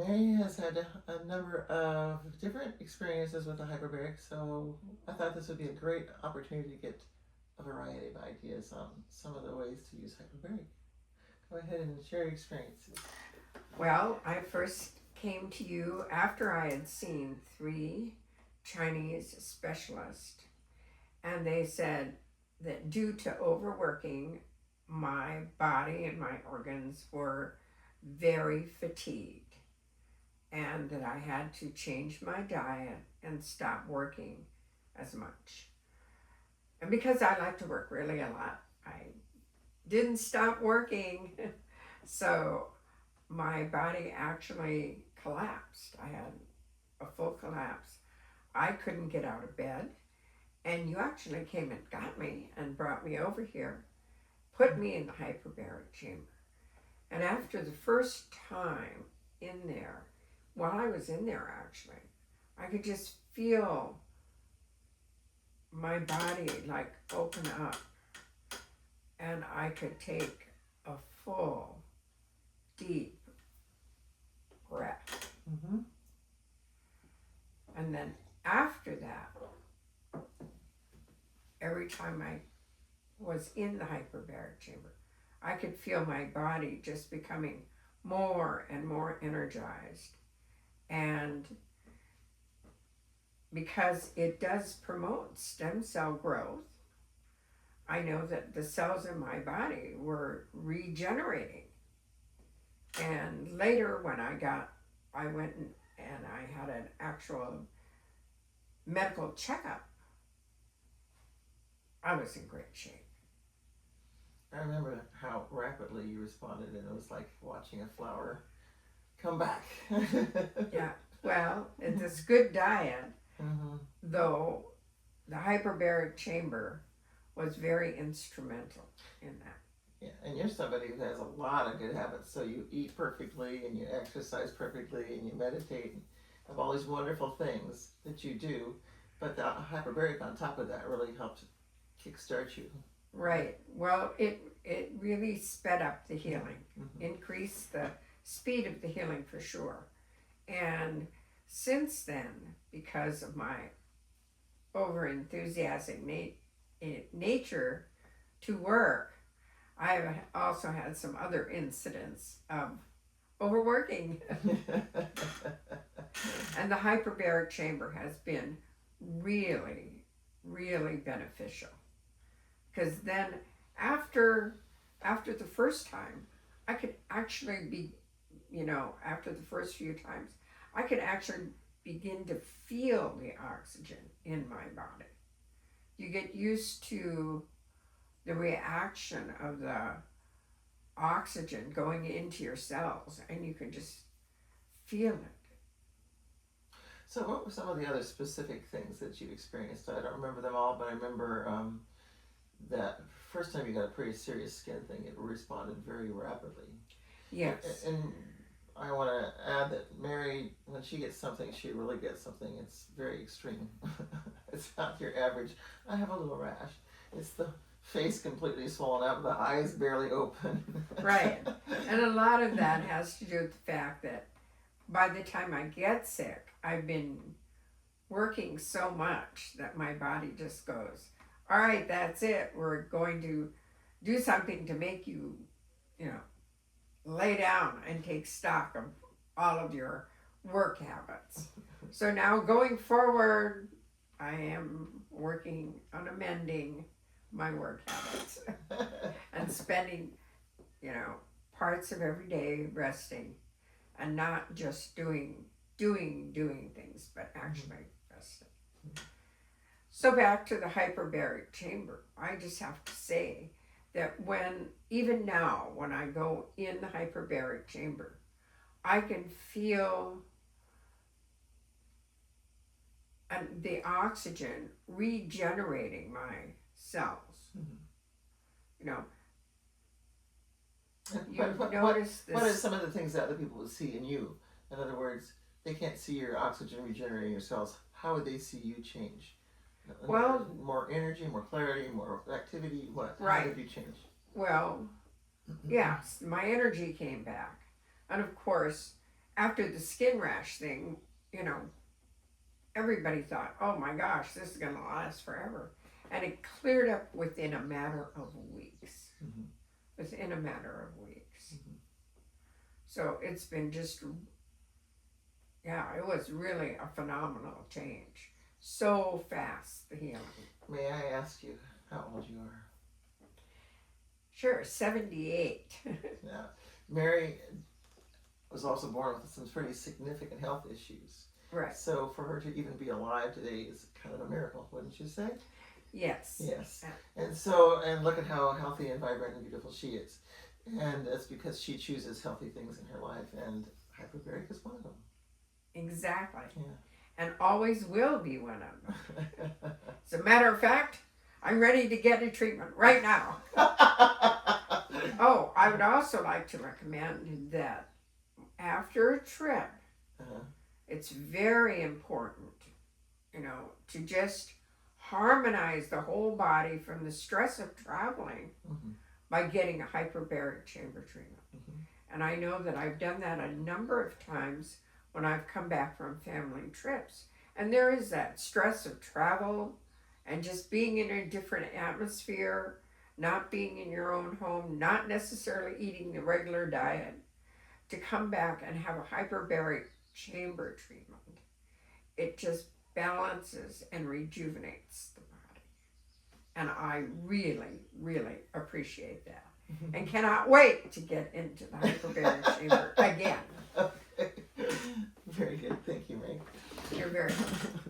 Mary has had a number of different experiences with the hyperbaric, so I thought this would be a great opportunity to get a variety of ideas on some of the ways to use hyperbaric. Go ahead and share your experiences. Well, I first came to you after I had seen 3 Chinese specialists, and they said that due to overworking, my body and my organs were very fatigued, and that I had to change my diet and stop working as much. And because I like to work really a lot, I didn't stop working. So my body actually collapsed. I had a full collapse. I couldn't get out of bed. And you actually came and got me and brought me over here, put me in the hyperbaric chamber. And after the first time in there, while I was in there actually, I could just feel my body like open up, and I could take a full, deep breath. Mm-hmm. And then after that, every time I was in the hyperbaric chamber, I could feel my body just becoming more and more energized. And because it does promote stem cell growth, I know that the cells in my body were regenerating. And later when I went and I had an actual medical checkup, I was in great shape. I remember how rapidly you responded, and it was like watching a flower come back. Yeah, well, it's this good diet, Mm-hmm. though the hyperbaric chamber was very instrumental in that. Yeah, and you're somebody who has a lot of good habits. So you eat perfectly, and you exercise perfectly, and you meditate, and have all these wonderful things that you do. But the hyperbaric on top of that really helped kickstart you. Right. Well, it really sped up the healing, increased the speed of the healing for sure. And since then, because of my over enthusiastic nature to work, I've also had some other incidents of overworking. And the hyperbaric chamber has been really, really beneficial. Because then after the first time, I could actually be, after the first few times, I could actually begin to feel the oxygen in my body. You get used to the reaction of the oxygen going into your cells, and you can just feel it. So what were some of the other specific things that you experienced? I don't remember them all, but I remember that first time you got a pretty serious skin thing, it responded very rapidly. Yes. And I want to add that Mary, when she gets something, she really gets something. It's very extreme. It's not your average, I have a little rash. It's the face completely swollen up, the eyes barely open. Right. And a lot of that has to do with the fact that by the time I get sick, I've been working so much that my body just goes, all right, that's it. We're going to do something to make you, lay down and take stock of all of your work habits. So now going forward, I am working on amending my work habits and spending, parts of every day resting and not just doing things, but actually resting. So back to the hyperbaric chamber, I just have to say that even now, when I go in the hyperbaric chamber, I can feel the oxygen regenerating my cells. What are some of the things that other people would see in you? In other words, they can't see your oxygen regenerating your cells. How would they see you change? Well, more energy, more clarity, more activity. What? Right. How did you change? Well, yes, my energy came back, and of course, after the skin rash thing, everybody thought, oh my gosh, this is going to last forever. And it cleared up within a matter of weeks. Mm-hmm. Within a matter of weeks. Mm-hmm. So it's been just, it was really a phenomenal change. So fast, the healing. May I ask you how old you are? Sure, 78. Yeah. Mary was also born with some pretty significant health issues. Right. So for her to even be alive today is kind of a miracle, wouldn't you say? Yes. Yes. And look at how healthy and vibrant and beautiful she is. And that's because she chooses healthy things in her life, and hyperbaric is one of them. Exactly. Yeah. And always will be one of them. As a matter of fact, I'm ready to get a treatment right now. Oh, I would also like to recommend that after a trip, it's very important, to just harmonize the whole body from the stress of traveling by getting a hyperbaric chamber treatment. And I know that I've done that a number of times when I've come back from family trips. And there is that stress of travel and just being in a different atmosphere, not being in your own home, not necessarily eating the regular diet, to come back and have a hyperbaric chamber treatment. It just balances and rejuvenates the body. And I really, really appreciate that. And cannot wait to get into the hyperbaric chamber again. Okay. Very good. Thank you, Ray. You're very welcome.